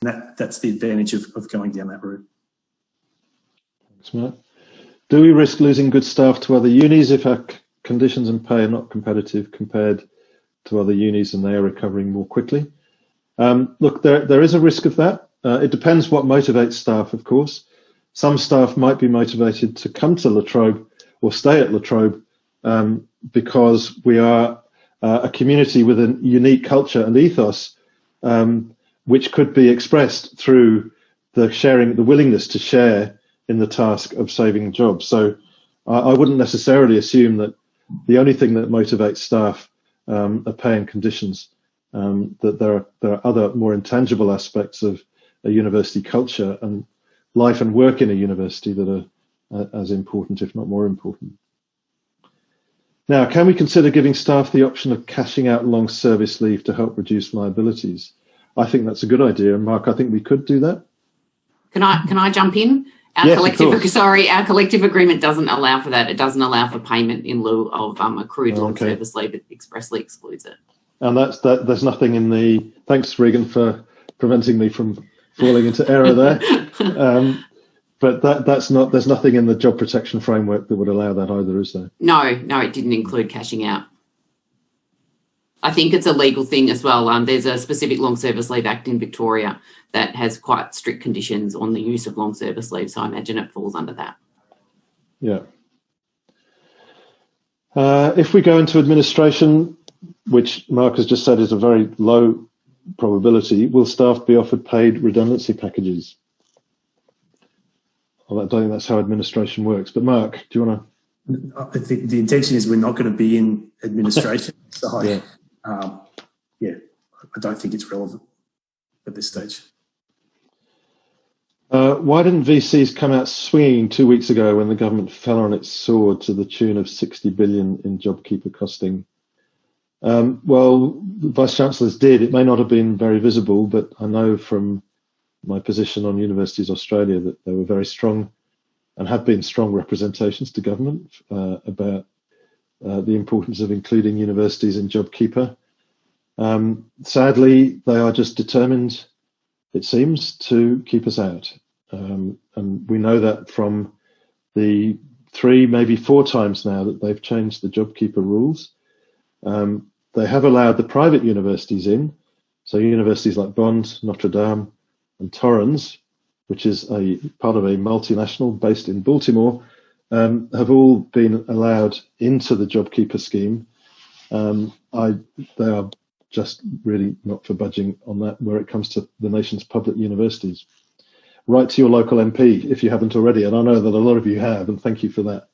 That's the advantage of going down that route. Thanks, Mark. Do we risk losing good staff to other unis if our conditions and pay are not competitive compared to other unis and they are recovering more quickly? Look, there is a risk of that. It depends what motivates staff, of course. Some staff might be motivated to come to La Trobe or stay at La Trobe because we are a community with a unique culture and ethos, which could be expressed through the willingness to share in the task of saving jobs. So I wouldn't necessarily assume that the only thing that motivates staff are pay and conditions, that there are other more intangible aspects of a university culture and life and work in a university that are as important, if not more important. Now, can we consider giving staff the option of cashing out long service leave to help reduce liabilities? I think that's a good idea. And Mark, I think we could do that. Can I jump in? Our collective agreement doesn't allow for that. It doesn't allow for payment in lieu of accrued long service leave. It expressly excludes it. And there's nothing in the. Thanks, Regan, for preventing me from falling into error there. But there's nothing in the job protection framework that would allow that either, is there? No, it didn't include cashing out. I think it's a legal thing as well. There's a specific long service leave act in Victoria that has quite strict conditions on the use of long service leave, so I imagine it falls under that. Yeah. If we go into administration, which Mark has just said is a very low probability, will staff be offered paid redundancy packages? Well, I don't think that's how administration works. But Mark, do you want to? I think the intention is we're not going to be in administration. So yeah, I don't think it's relevant at this stage. Why didn't VCs come out swinging 2 weeks ago when the government fell on its sword to the tune of 60 billion in JobKeeper costing? Well, the Vice-Chancellors did. It may not have been very visible, but I know from my position on Universities Australia that there were very strong and have been strong representations to government about the importance of including universities in JobKeeper. Sadly, they are just determined, it seems, to keep us out. And we know that from the 3, maybe 4 times now that they've changed the JobKeeper rules. They have allowed the private universities in, so universities like Bond, Notre Dame, and Torrens, which is a part of a multinational based in Baltimore, have all been allowed into the JobKeeper scheme. They are just really not for budging on that where it comes to the nation's public universities. Write to your local MP if you haven't already, and I know that a lot of you have, and thank you for that.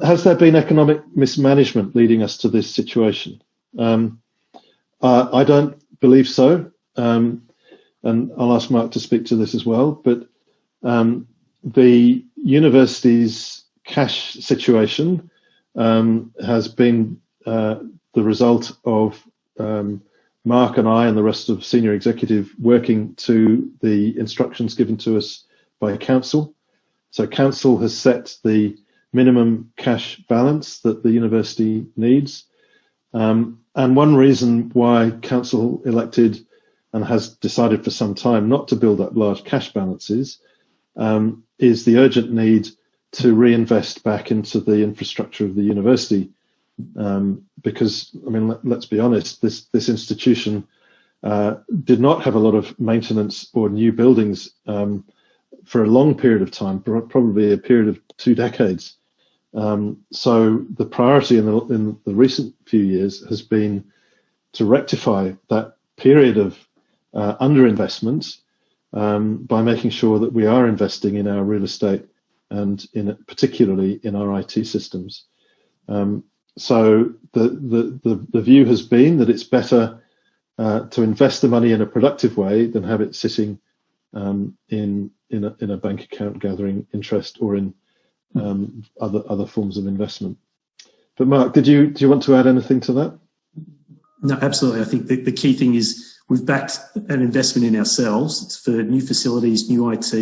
Has there been economic mismanagement leading us to this situation? I don't believe so. And I'll ask Mark to speak to this as well, but the university's cash situation has been the result of Mark and I and the rest of senior executive working to the instructions given to us by Council. So Council has set the minimum cash balance that the university needs. And one reason why Council elected and has decided for some time not to build up large cash balances is the urgent need to reinvest back into the infrastructure of the university. Because, I mean, let's be honest, this institution did not have a lot of maintenance or new buildings for a long period of time, probably a period of 2 decades. So the priority in the recent few years has been to rectify that period of underinvestment by making sure that we are investing in our real estate and particularly in our IT systems. So the view has been that it's better to invest the money in a productive way than have it sitting in a bank account gathering interest or in other forms of investment. But Mark, do you want to add anything to that? No, absolutely. I think the key thing is we've backed an investment in ourselves for new facilities, new IT,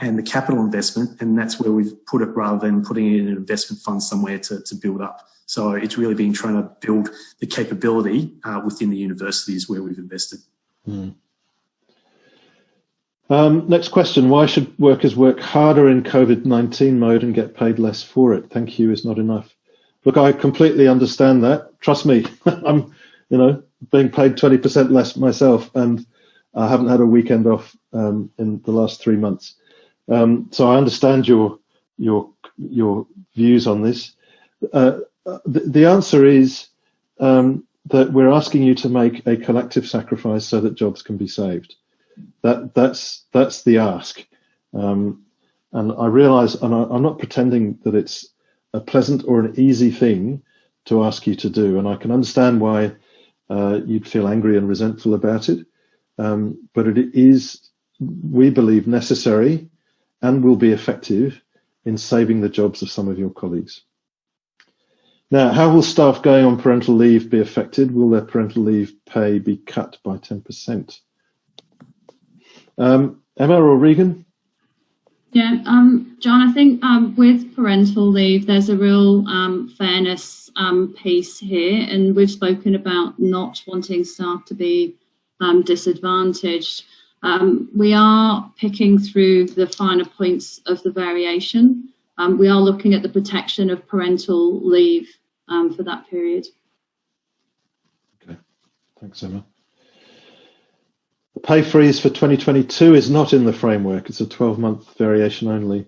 and the capital investment, and that's where we've put it rather than putting it in an investment fund somewhere to build up. So it's really been trying to build the capability within the universities where we've invested. Next question. Why should workers work harder in COVID-19 mode and get paid less for it? Thank you is not enough. Look, I completely understand that. Trust me, I'm, being paid 20% less myself, and I haven't had a weekend off in the last 3 months. So I understand your views on this. The answer is that we're asking you to make a collective sacrifice so that jobs can be saved. That's the ask. And I realise, and I'm not pretending that it's a pleasant or an easy thing to ask you to do, and I can understand why you'd feel angry and resentful about it. But it is, we believe, necessary and will be effective in saving the jobs of some of your colleagues. Now, how will staff going on parental leave be affected? Will their parental leave pay be cut by 10%? Emma or Regan? Yeah, John, I think with parental leave, there's a real fairness piece here, and we've spoken about not wanting staff to be disadvantaged. We are picking through the finer points of the variation. We are looking at the protection of parental leave for that period. Okay, thanks, Emma. The pay freeze for 2022 is not in the framework. It's a 12-month variation only.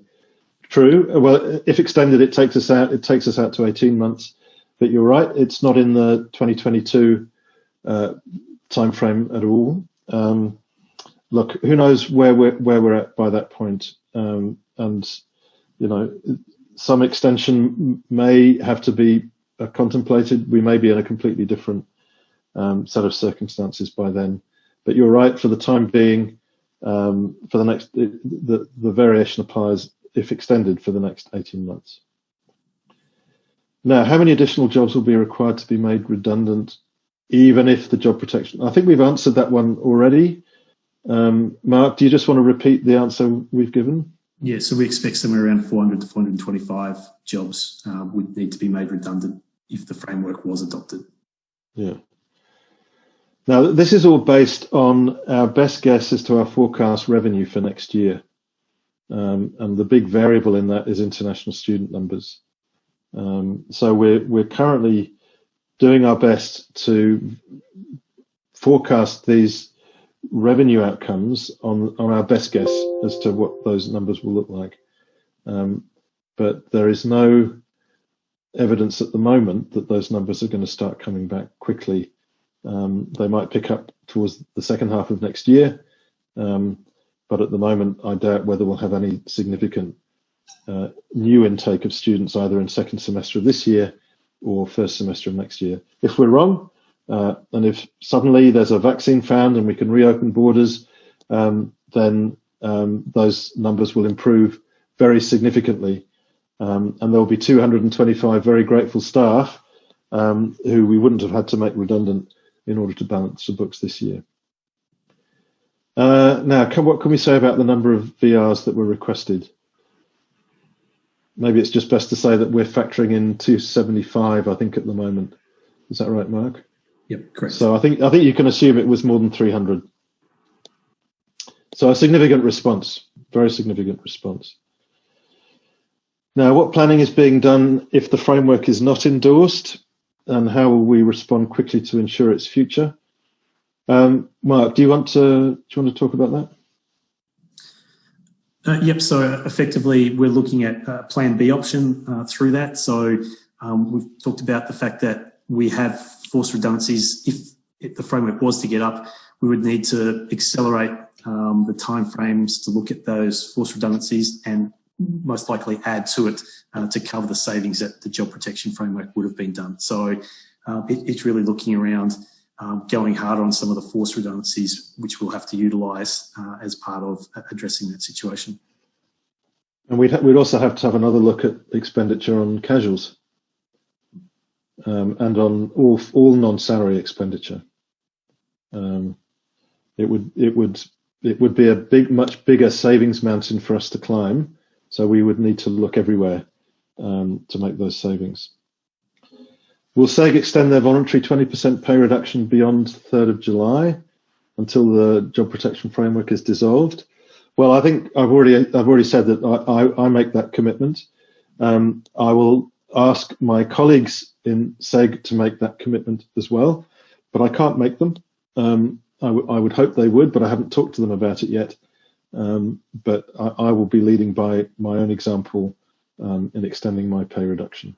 True. Well, if extended, it takes us out to 18 months. But you're right, it's not in the 2022 timeframe at all. Look, who knows where we're at by that point, and some extension may have to be contemplated. We may be in a completely different set of circumstances by then. But you're right, for the time being, for the next, the variation applies if extended for the next 18 months. Now, how many additional jobs will be required to be made redundant, even if the job protection? I think we've answered that one already. Mark, do you just want to repeat the answer we've given? Yeah, so we expect somewhere around 400 to 425 jobs would need to be made redundant if the framework was adopted. Yeah. Now, this is all based on our best guess as to our forecast revenue for next year. And the big variable in that is international student numbers. So we're currently doing our best to forecast these revenue outcomes on our best guess as to what those numbers will look like. But there is no evidence at the moment that those numbers are going to start coming back quickly. They might pick up towards the second half of next year, but at the moment I doubt whether we'll have any significant new intake of students either in second semester of this year or first semester of next year. If we're wrong, and if suddenly there's a vaccine found and we can reopen borders, then those numbers will improve very significantly. And there'll be 225 very grateful staff who we wouldn't have had to make redundant in order to balance the books this year. Now, what can we say about the number of VRs that were requested? Maybe it's just best to say that we're factoring in 275, I think, at the moment. Is that right, Mark? Yep, correct. So I think you can assume it was more than 300. So a significant response, very significant response. Now, what planning is being done if the framework is not endorsed, and how will we respond quickly to ensure its future? Mark, do you want to talk about that? Yep. So effectively, we're looking at Plan B option through that. So we've talked about the fact that we have forced redundancies. If the framework was to get up, we would need to accelerate the timeframes to look at those forced redundancies and most likely add to it to cover the savings that the job protection framework would have been done. So it's really looking around going hard on some of the forced redundancies, which we'll have to utilise as part of addressing that situation. And we'd also have to have another look at expenditure on casuals and on all non-salary expenditure. It would be a much bigger savings mountain for us to climb. So we would need to look everywhere to make those savings. Will SEG extend their voluntary 20% pay reduction beyond 3rd of July until the job protection framework is dissolved? Well, I think I've already said that I make that commitment. I will ask my colleagues in SEG to make that commitment as well, but I can't make them. I would hope they would, but I haven't talked to them about it yet. But I will be leading by my own example in extending my pay reduction.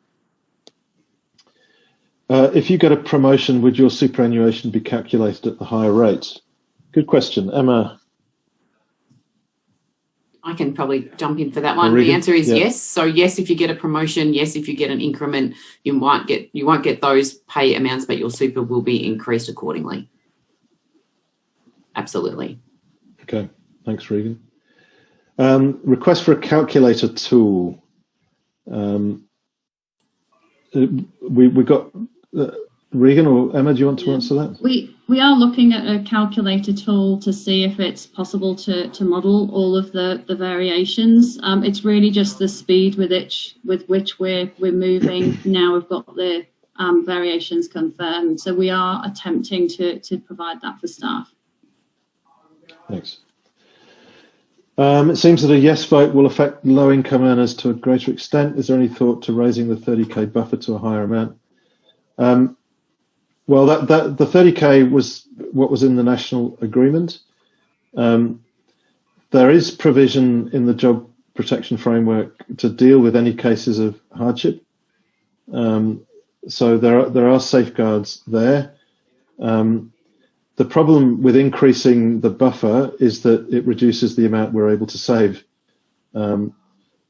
If you get a promotion, would your superannuation be calculated at the higher rate? Good question. Emma? I can probably jump in for that one. Regan? The answer is Yeah. yes. So yes, if you get a promotion, yes, if you get an increment, you won't get those pay amounts, but your super will be increased accordingly. Absolutely. Okay, thanks, Regan. Request for a calculator tool. We got Regan or Emma, do you want to answer that? We are looking at a calculator tool to see if it's possible to model all of the variations. It's really just the speed with which we're moving. Now we've got the variations confirmed. So we are attempting to provide that for staff. Thanks. It seems that a yes vote will affect low-income earners to a greater extent. Is there any thought to raising the 30k buffer to a higher amount? Well, the 30k was what was in the national agreement. There is provision in the job protection framework to deal with any cases of hardship. So there are safeguards there. The problem with increasing the buffer is that it reduces the amount we're able to save.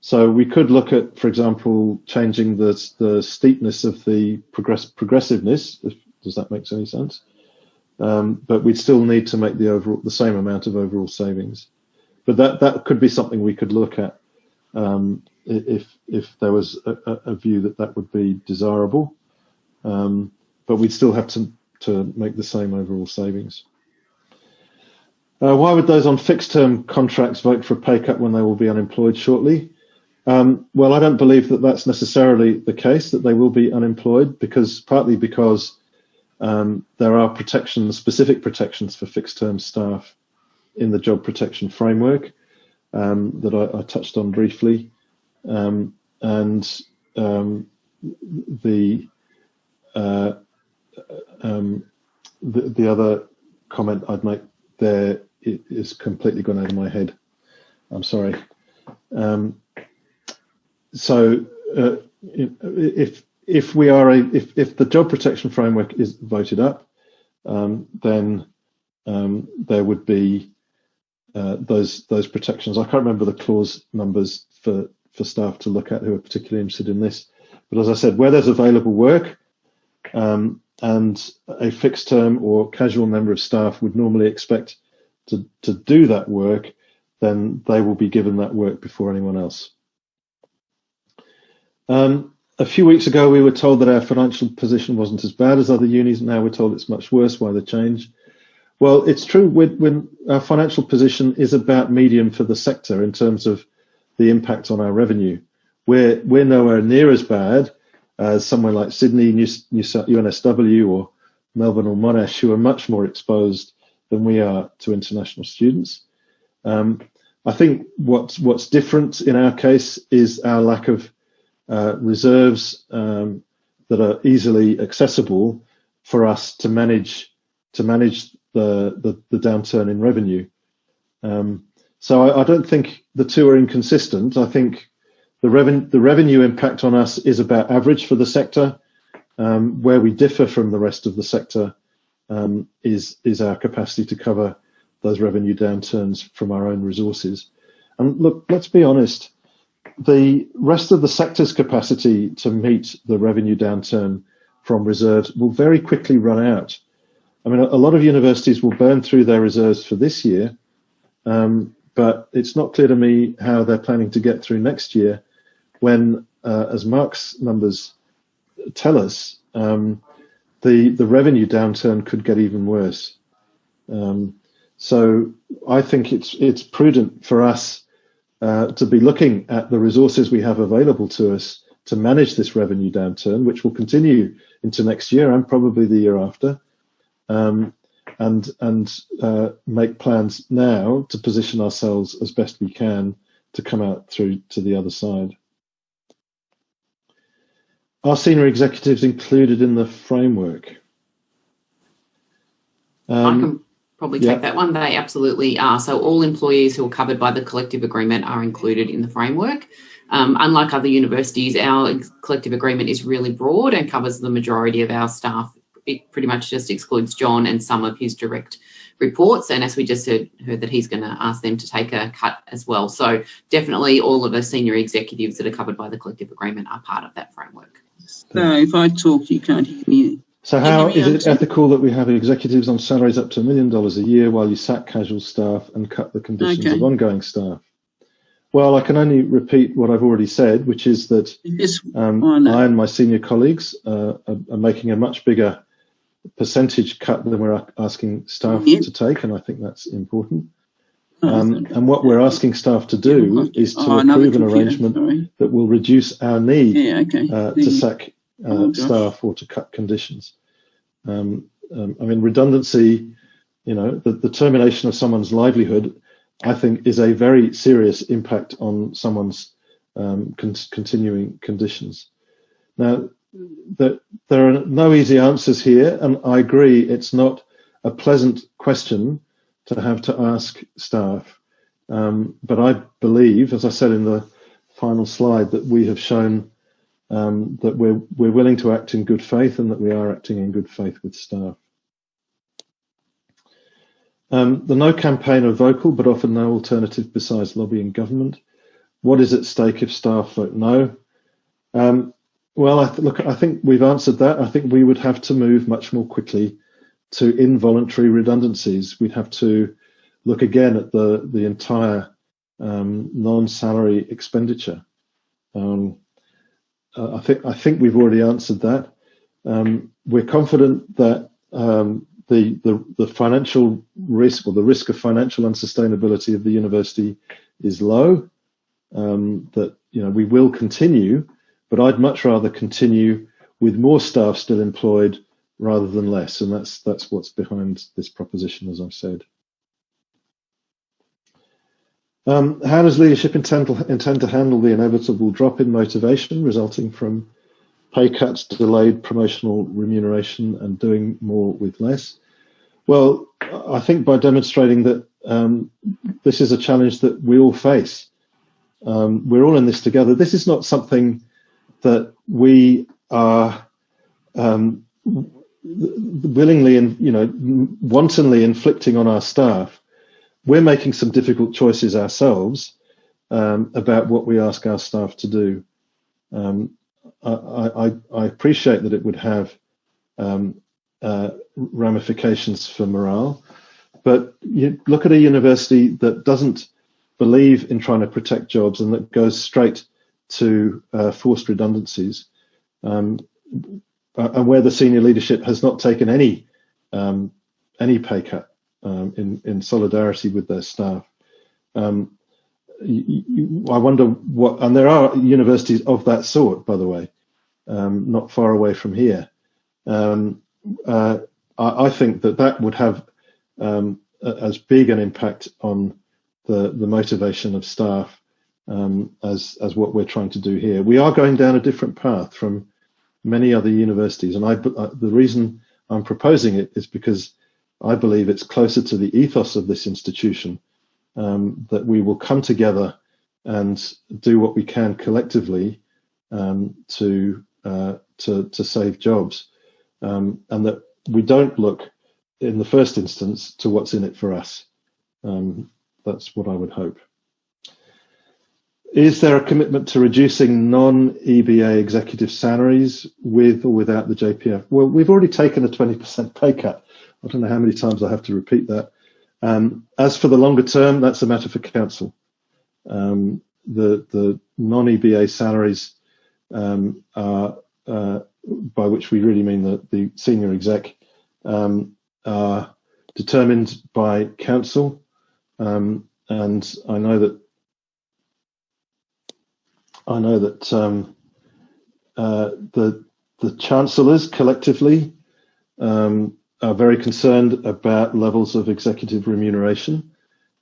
So we could look at, for example, changing the steepness of the progressiveness. Does that make any sense? But we'd still need to make the same amount of overall savings. But that could be something we could look at if there was a view that would be desirable. But we'd still have to make the same overall savings. Why would those on fixed-term contracts vote for a pay cut when they will be unemployed shortly? Well, I don't believe that that's necessarily the case, that they will be unemployed, partly because there are specific protections for fixed-term staff in the job protection framework that I touched on briefly. The other comment I'd make there is completely gone out of my head. I'm sorry. So if the job protection framework is voted up, then there would be those protections. I can't remember the clause numbers for staff to look at who are particularly interested in this. But as I said, where there's available work, and a fixed term or casual member of staff would normally expect to do that work, then they will be given that work before anyone else. A few weeks ago, we were told that our financial position wasn't as bad as other unis. Now we're told it's much worse. Why the change? Well, it's true. When our financial position is about medium for the sector in terms of the impact on our revenue. We're nowhere near as bad as somewhere like Sydney, UNSW, or Melbourne or Monash, who are much more exposed than we are to international students. I think what's different in our case is our lack of reserves that are easily accessible for us to manage the downturn in revenue. So I don't think the two are inconsistent. I think the revenue impact on us is about average for the sector. Where we differ from the rest of the sector is our capacity to cover those revenue downturns from our own resources. And look, let's be honest, the rest of the sector's capacity to meet the revenue downturn from reserves will very quickly run out. I mean, a lot of universities will burn through their reserves for this year, but it's not clear to me how they're planning to get through next year when, as Mark's numbers tell us, the revenue downturn could get even worse. So I think it's prudent for us to be looking at the resources we have available to us to manage this revenue downturn, which will continue into next year and probably the year after, and make plans now to position ourselves as best we can to come out through to the other side. Are senior executives included in the framework? I can probably take that one. They absolutely are. So all employees who are covered by the collective agreement are included in the framework. Unlike other universities, our collective agreement is really broad and covers the majority of our staff. It pretty much just excludes John and some of his direct reports. And as we just heard that he's going to ask them to take a cut as well. So definitely all of the senior executives that are covered by the collective agreement are part of that framework. So if I talk, you can't hear me. So how is it ethical that we have executives on salaries up to $1 million a year while you sack casual staff and cut the conditions of ongoing staff? Well, I can only repeat what I've already said, which is that I and my senior colleagues are making a much bigger percentage cut than we're asking staff to take, and I think that's important. And what we're asking staff to do is to approve an arrangement that will reduce our need to sack staff or to cut conditions. I mean, redundancy, you know, the termination of someone's livelihood, I think, is a very serious impact on someone's continuing conditions. Now, there are no easy answers here, and I agree it's not a pleasant question to have to ask staff. But I believe, as I said in the final slide, that we have shown that we're willing to act in good faith and that we are acting in good faith with staff. The No campaign are vocal, but often no alternative besides lobbying government. What is at stake if staff vote no? Well, I think we've answered that. I think we would have to move much more quickly to involuntary redundancies. We'd have to look again at the entire non-salary expenditure. I think we've already answered that. We're confident that the financial risk, or the risk of financial unsustainability of the university, is low. That, you know, we will continue, but I'd much rather continue with more staff still employed rather than less, and that's what's behind this proposition, as I've said. How does leadership intend to handle the inevitable drop in motivation resulting from pay cuts, delayed promotional remuneration, and doing more with less? Well, I think by demonstrating that this is a challenge that we all face. We're all in this together. This is not something that we are willingly and, you know, wantonly inflicting on our staff. We're making some difficult choices ourselves about what we ask our staff to do. I appreciate that it would have ramifications for morale, but you look at a university that doesn't believe in trying to protect jobs and that goes straight to forced redundancies, and where the senior leadership has not taken any pay cut in solidarity with their staff. I wonder what, and there are universities of that sort, by the way, not far away from here. I think that would have as big an impact on the motivation of staff as what we're trying to do here. We are going down a different path from many other universities, and the reason I'm proposing it is because I believe it's closer to the ethos of this institution, that we will come together and do what we can collectively to save jobs, and that we don't look in the first instance to what's in it for us. That's what I would hope. Is there a commitment to reducing non-EBA executive salaries with or without the JPF? Well, we've already taken a 20% pay cut. I don't know how many times I have to repeat that. As for the longer term, that's a matter for council. The non-EBA salaries are, by which we really mean the senior exec, are determined by council, and I know that the chancellors collectively are very concerned about levels of executive remuneration,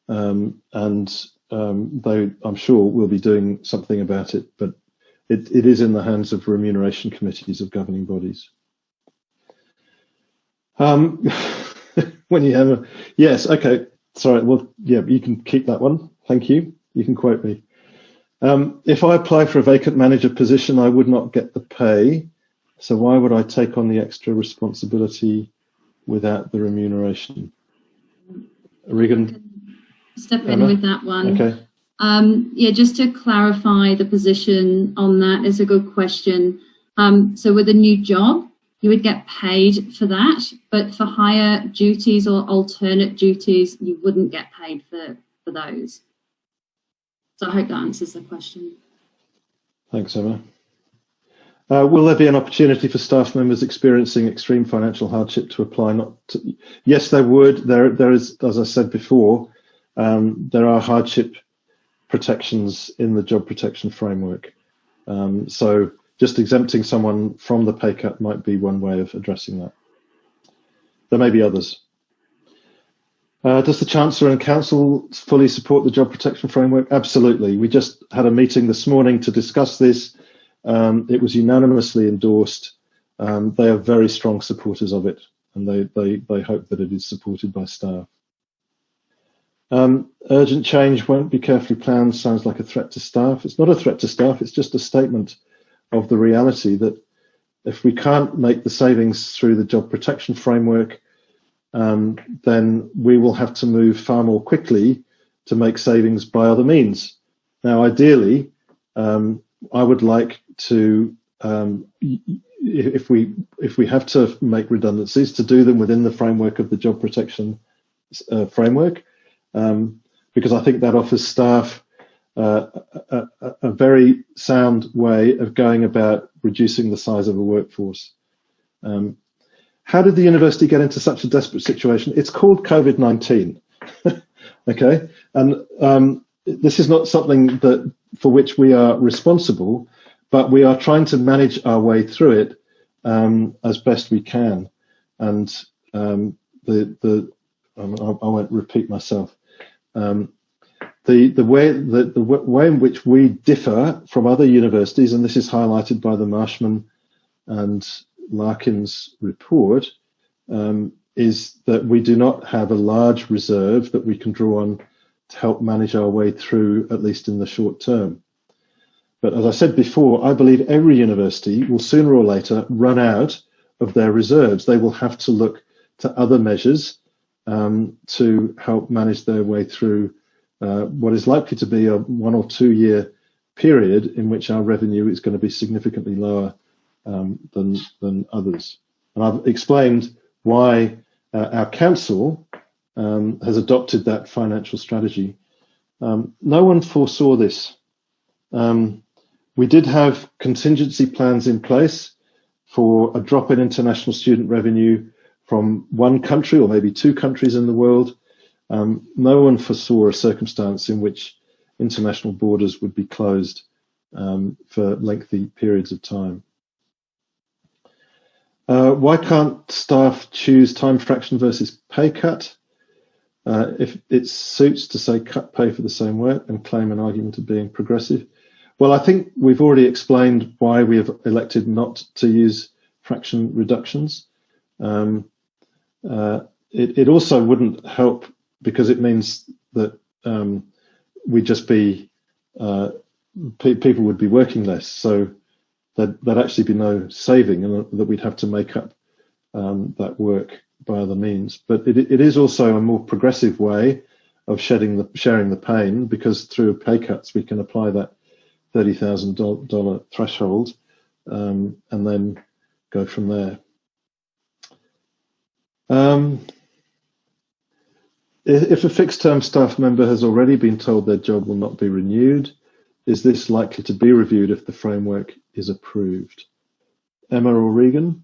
and they, I'm sure, will be doing something about it, but it is in the hands of remuneration committees of governing bodies. When you have a, yes, okay, sorry, well, yeah, you can keep that one. Thank you. You can quote me. If I apply for a vacant manager position, I would not get the pay. So why would I take on the extra responsibility without the remuneration? Regan? Step in with that one. Okay. Yeah, just to clarify the position on that is a good question. So with a new job, you would get paid for that, but for higher duties or alternate duties, you wouldn't get paid for those. So I hope that answers the question. Thanks, Emma. Will there be an opportunity for staff members experiencing extreme financial hardship to apply? Yes, there would. There is, as I said before, there are hardship protections in the job protection framework. So just exempting someone from the pay cut might be one way of addressing that. There may be others. Does the Chancellor and Council fully support the job protection framework? Absolutely. We just had a meeting this morning to discuss this. It was unanimously endorsed. They are very strong supporters of it, and they hope that it is supported by staff. Urgent change won't be carefully planned sounds like a threat to staff. It's not a threat to staff, it's just a statement of the reality that if we can't make the savings through the job protection framework, then we will have to move far more quickly to make savings by other means. Now, ideally, I would like to, if we have to make redundancies, to do them within the framework of the job protection framework, because I think that offers staff a very sound way of going about reducing the size of a workforce. How did the university get into such a desperate situation? It's called COVID-19, okay? And this is not something for which we are responsible, but we are trying to manage our way through it as best we can. And I won't repeat myself. The way in which we differ from other universities, and this is highlighted by the Marshman and Larkin's report, is that we do not have a large reserve that we can draw on to help manage our way through, at least in the short term. But as I said before, I believe every university will sooner or later run out of their reserves. They will have to look to other measures to help manage their way through what is likely to be a 1 or 2 year period in which our revenue is going to be significantly lower than others. And I've explained why our council has adopted that financial strategy. No one foresaw this. We did have contingency plans in place for a drop in international student revenue from one country or maybe 2 countries in the world. No one foresaw a circumstance in which international borders would be closed for lengthy periods of time. Why can't staff choose time fraction versus pay cut? If it suits to say cut pay for the same work and claim an argument of being progressive. Well, I think we've already explained why we have elected not to use fraction reductions. It also wouldn't help because it means that we'd just be, people would be working less. So there'd actually be no saving, and that we'd have to make up that work by other means. But it is also a more progressive way of sharing the pain, because through pay cuts we can apply that $30,000 threshold and then go from there. If a fixed term staff member has already been told their job will not be renewed, is this likely to be reviewed if the framework is approved? Emma or Regan?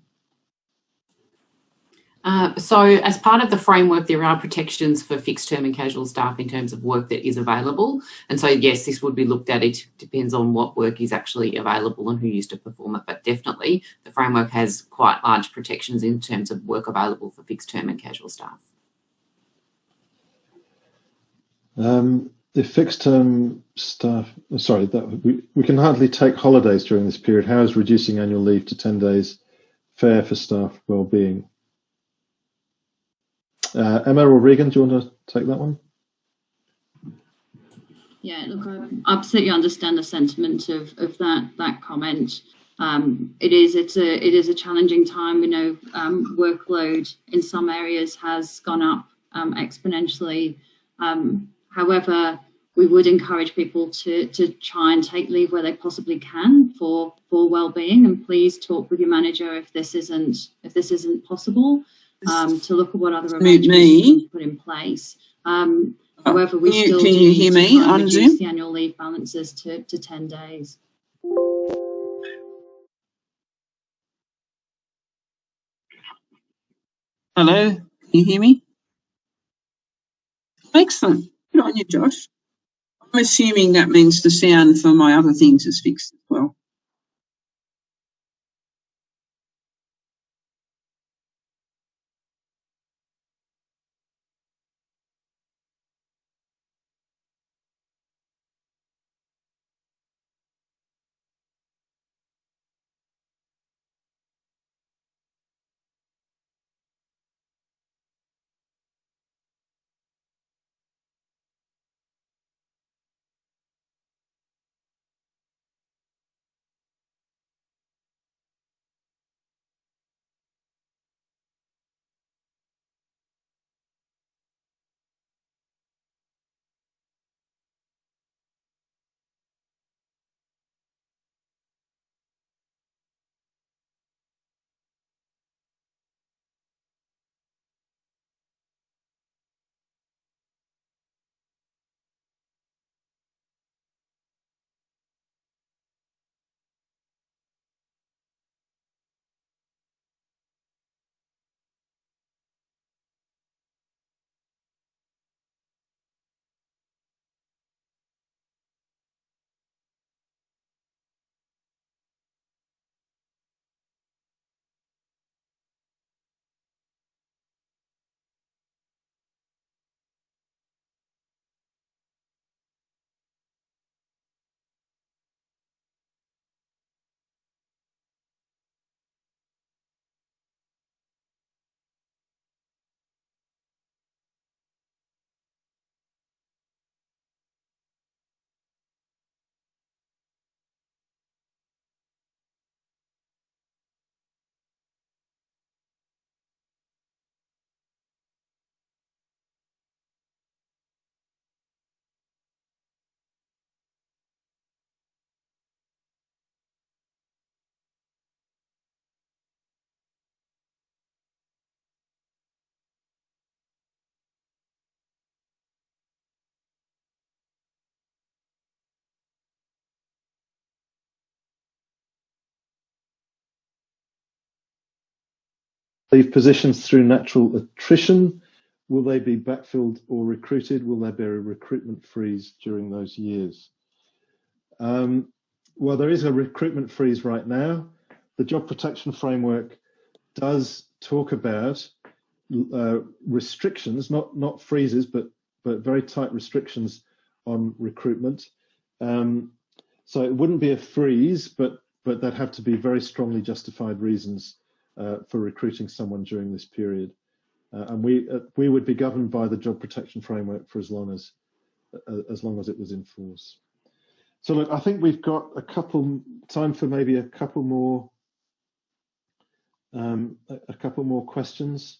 So as part of the framework, there are protections for fixed term and casual staff in terms of work that is available. And so, yes, this would be looked at. It depends on what work is actually available and who used to perform it. But definitely the framework has quite large protections in terms of work available for fixed term and casual staff. If fixed term staff, sorry, we can hardly take holidays during this period. How is reducing annual leave to 10 days fair for staff well-being? Emma or Regan, do you want to take that one? Yeah, look, I absolutely understand the sentiment of that comment. It is a challenging time. We know workload in some areas has gone up exponentially. However, we would encourage people to try and take leave where they possibly can for well-being, and please talk with your manager if this isn't possible. To look at what other arrangements we can put in place. However, we still do need to reduce the annual leave balances to 10 days. Hello, can you hear me? Excellent. Good on you, Josh. I'm assuming that means the sound for my other things is fixed as well. Leave positions through natural attrition. Will they be backfilled or recruited? Will there be a recruitment freeze during those years? Well, there is a recruitment freeze right now. The Job Protection Framework does talk about restrictions, not freezes, but very tight restrictions on recruitment. So it wouldn't be a freeze, but there'd have to be very strongly justified reasons for recruiting someone during this period. And we would be governed by the Job Protection Framework for as long as it was in force. So look, I think we've got time for maybe a couple more questions.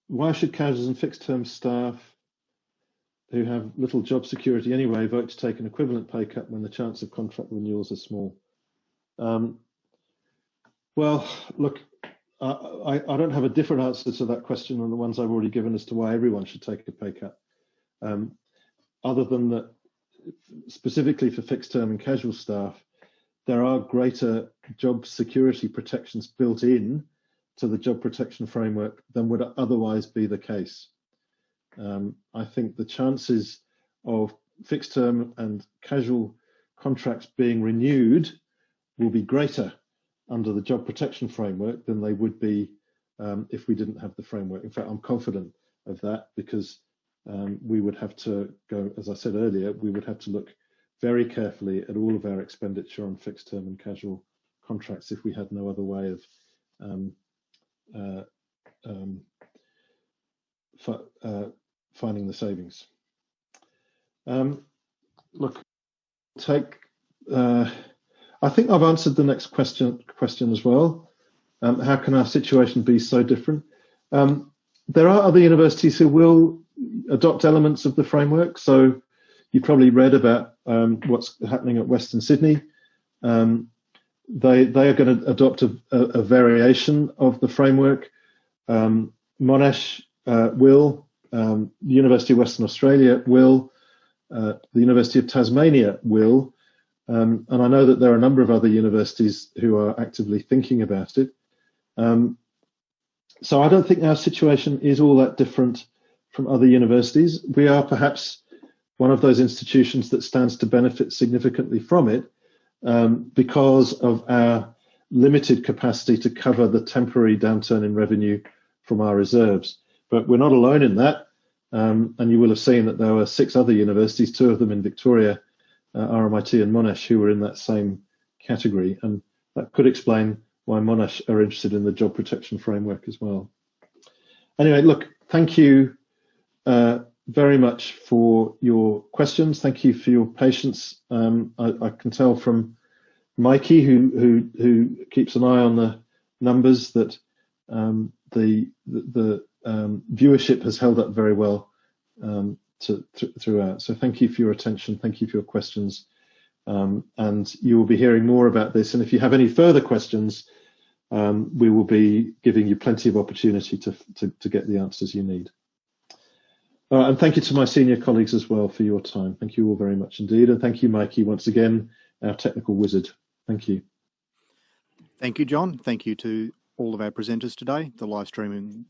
Why should casuals and fixed term staff who have little job security anyway vote to take an equivalent pay cut when the chance of contract renewals are small? Well, look, I don't have a different answer to that question than the ones I've already given as to why everyone should take a pay cut. Other than that, specifically for fixed term and casual staff, there are greater job security protections built in to the job protection framework than would otherwise be the case. I think the chances of fixed term and casual contracts being renewed will be greater under the job protection framework than they would be if we didn't have the framework. In fact, I'm confident of that, because we would have to go, as I said earlier, we would have to look very carefully at all of our expenditure on fixed term and casual contracts if we had no other way of finding the savings. Look, I think I've answered the next question as well. How can our situation be so different? There are other universities who will adopt elements of the framework. So you probably read about what's happening at Western Sydney. They are going to adopt a variation of the framework. Monash will, the University of Western Australia will, the University of Tasmania will, and I know that there are a number of other universities who are actively thinking about it. So I don't think our situation is all that different from other universities. We are perhaps one of those institutions that stands to benefit significantly from it because of our limited capacity to cover the temporary downturn in revenue from our reserves. But we're not alone in that. And you will have seen that there were 6 other universities, 2 of them in Victoria, RMIT and Monash, who were in that same category. And that could explain why Monash are interested in the job protection framework as well. Anyway, look, thank you very much for your questions. Thank you for your patience. I can tell from Mikey, who keeps an eye on the numbers, that the viewership has held up very well throughout. So thank you for your attention. Thank you for your questions. And you will be hearing more about this. And if you have any further questions, we will be giving you plenty of opportunity to get the answers you need. And thank you to my senior colleagues as well for your time. Thank you all very much indeed. And thank you, Mikey, once again, our technical wizard. Thank you. Thank you, John. Thank you to all of our presenters today. The live streaming